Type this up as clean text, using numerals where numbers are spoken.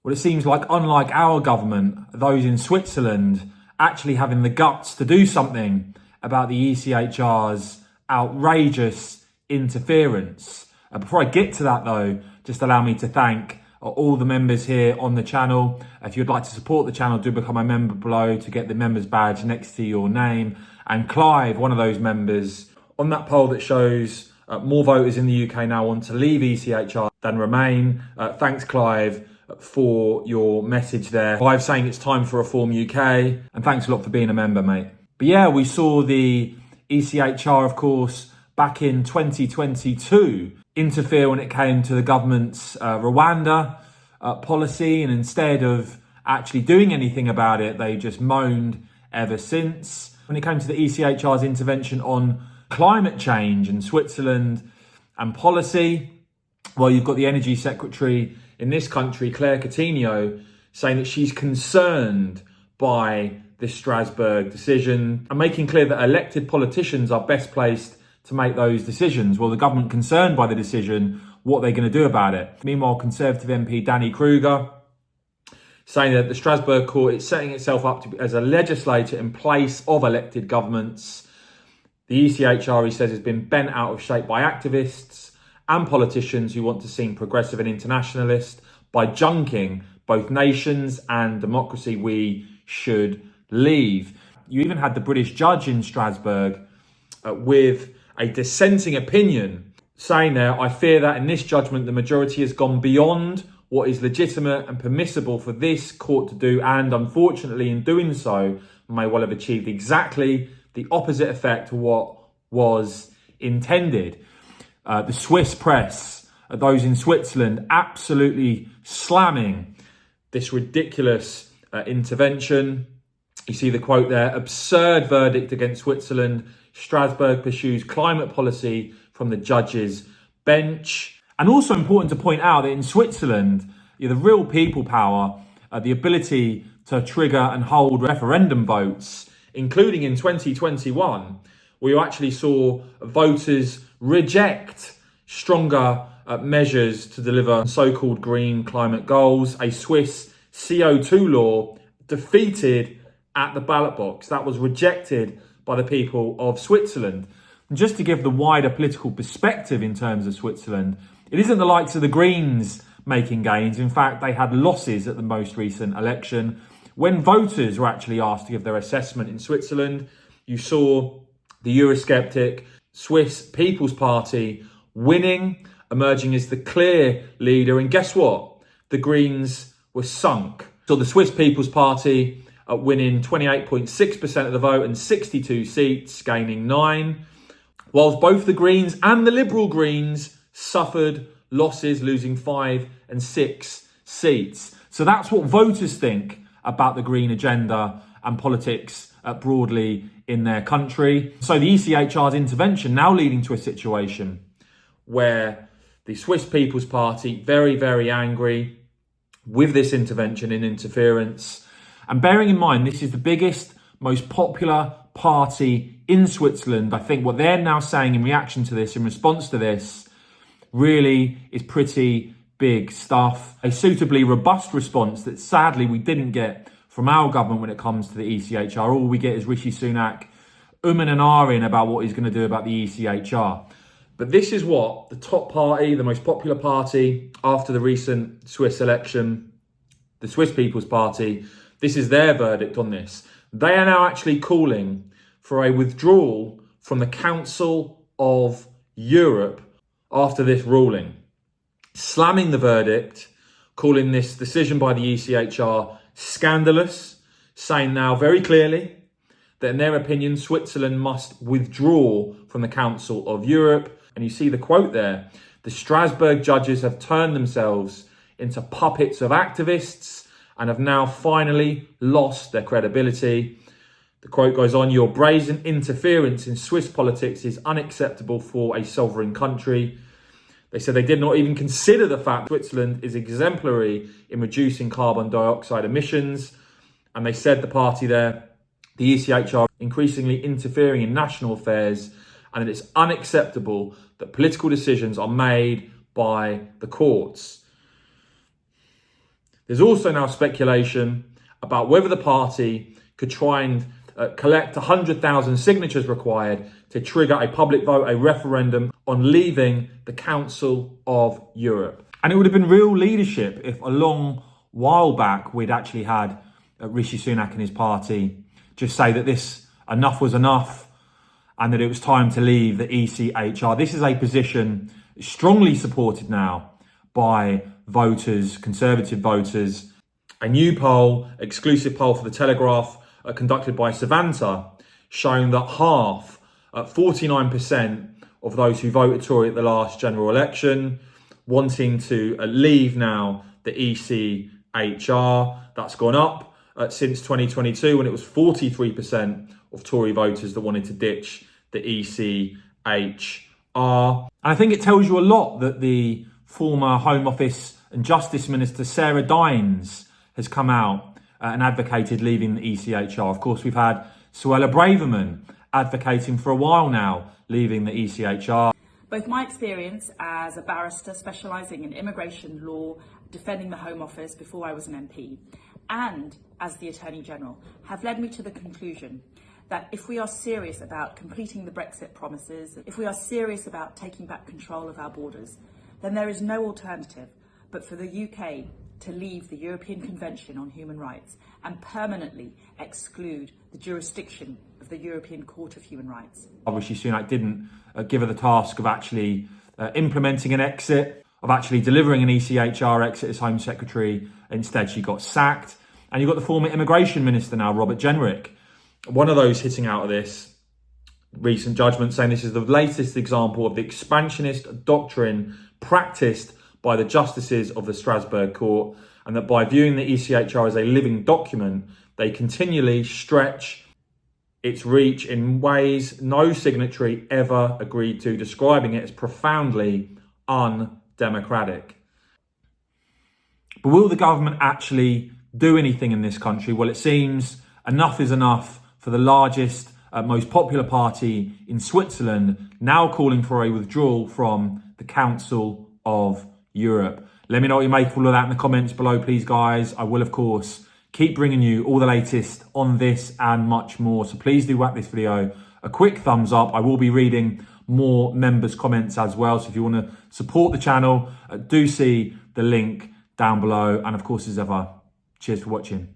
Well, it seems like, unlike our government, those in Switzerland actually having the guts to do something about the ECHR's outrageous interference. Before I get to that though, just allow me to thank all the members here on the channel. If you'd like to support the channel, do become a member below to get the members badge next to your name. And Clive, one of those members, on that poll that shows more voters in the UK now want to leave ECHR than remain. Thanks, Clive, for your message there. Clive saying it's time for Reform UK. And thanks a lot for being a member, mate. But yeah, we saw the ECHR, of course, back in 2022 interfere when it came to the government's Rwanda policy. And instead of actually doing anything about it, they just moaned ever since. When it came to the ECHR's intervention on climate change in Switzerland and policy, well, you've got the Energy Secretary in this country, Claire Coutinho, saying that she's concerned by this Strasbourg decision and making clear that elected politicians are best placed to make those decisions. Well, the government concerned by the decision, what they're going to do about it. Meanwhile, Conservative MP Danny Kruger saying that the Strasbourg court is setting itself up to be, as a legislator in place of elected governments. The ECHR, he says, has been bent out of shape by activists and politicians who want to seem progressive and internationalist by junking both nations and democracy. We should leave. You even had the British judge in Strasbourg with a dissenting opinion saying there, I fear that in this judgment, the majority has gone beyond what is legitimate and permissible for this court to do, and unfortunately in doing so may well have achieved exactly the opposite effect to what was intended. The Swiss press, those in Switzerland, absolutely slamming this ridiculous intervention. You see the quote there, absurd verdict against Switzerland. Strasbourg pursues climate policy from the judge's bench. And also important to point out that in Switzerland, the real people power, the ability to trigger and hold referendum votes, including in 2021, where you actually saw voters reject stronger measures to deliver so-called green climate goals. A Swiss CO2 law defeated at the ballot box. That was rejected by the people of Switzerland. And just to give the wider political perspective in terms of Switzerland, it isn't the likes of the Greens making gains. In fact, they had losses at the most recent election. When voters were actually asked to give their assessment in Switzerland, you saw the Eurosceptic Swiss People's Party winning, emerging as the clear leader. And guess what? The Greens were sunk. So the Swiss People's Party winning 28.6% of the vote and 62 seats, gaining 9. Whilst both the Greens and the Liberal Greens suffered losses, losing 5 and 6 seats. So that's what voters think about the Green agenda and politics broadly in their country. So the ECHR's intervention now leading to a situation where the Swiss People's Party, very, very angry with this intervention and interference. And bearing in mind, this is the biggest, most popular party in Switzerland. I think what they're now saying in reaction to this, in response to this, really is pretty big stuff. A suitably robust response that sadly we didn't get from our government when it comes to the ECHR. All we get is Rishi Sunak and ahhing about what he's going to do about the ECHR. But this is what the top party, the most popular party after the recent Swiss election, the Swiss People's Party, this is their verdict on this. They are now actually calling for a withdrawal from the Council of Europe after this ruling, slamming the verdict, calling this decision by the ECHR scandalous, saying now very clearly that in their opinion, Switzerland must withdraw from the Council of Europe. And you see the quote there, the Strasbourg judges have turned themselves into puppets of activists and have now finally lost their credibility. The quote goes on, your brazen interference in Swiss politics is unacceptable for a sovereign country. They said they did not even consider the fact Switzerland is exemplary in reducing carbon dioxide emissions. And they said, the party there, the ECHR, increasingly interfering in national affairs, and that it's unacceptable that political decisions are made by the courts. There's also now speculation about whether the party could try and collect 100,000 signatures required to trigger a public vote, a referendum on leaving the Council of Europe. And it would have been real leadership if a long while back we'd actually had Rishi Sunak and his party just say that this enough was enough and that it was time to leave the ECHR. This is a position strongly supported now by voters, Conservative voters. A new poll, exclusive poll for the Telegraph, conducted by Savanta, showing that 49% of those who voted Tory at the last general election, wanting to leave now the ECHR. That's gone up since 2022, when it was 43% of Tory voters that wanted to ditch the ECHR. And I think it tells you a lot that the former Home Office and Justice Minister Sarah Dines has come out and advocated leaving the ECHR. Of course, we've had Suella Braverman advocating for a while now leaving the ECHR. Both my experience as a barrister specialising in immigration law, defending the Home Office before I was an MP, and as the Attorney General have led me to the conclusion that if we are serious about completing the Brexit promises, if we are serious about taking back control of our borders, then there is no alternative but for the UK to leave the European Convention on Human Rights and permanently exclude the jurisdiction of the European Court of Human Rights. Rishi Sunak didn't give her the task of actually implementing an exit, of actually delivering an ECHR exit as Home Secretary. Instead, she got sacked. And you've got the former Immigration Minister now, Robert Jenrick, one of those hitting out of this recent judgment, saying this is the latest example of the expansionist doctrine practiced by the justices of the Strasbourg Court, and that by viewing the ECHR as a living document, they continually stretch its reach in ways no signatory ever agreed to, describing it as profoundly undemocratic. But will the government actually do anything in this country? Well, it seems enough is enough for the largest, most popular party in Switzerland, now calling for a withdrawal from the Council of Europe. Let me know what you make of all of that in the comments below, please, guys. I will, of course, keep bringing you all the latest on this and much more. So please do whack this video a quick thumbs up. I will be reading more members' comments as well. So if you want to support the channel, do see the link down below. And of course, as ever, cheers for watching.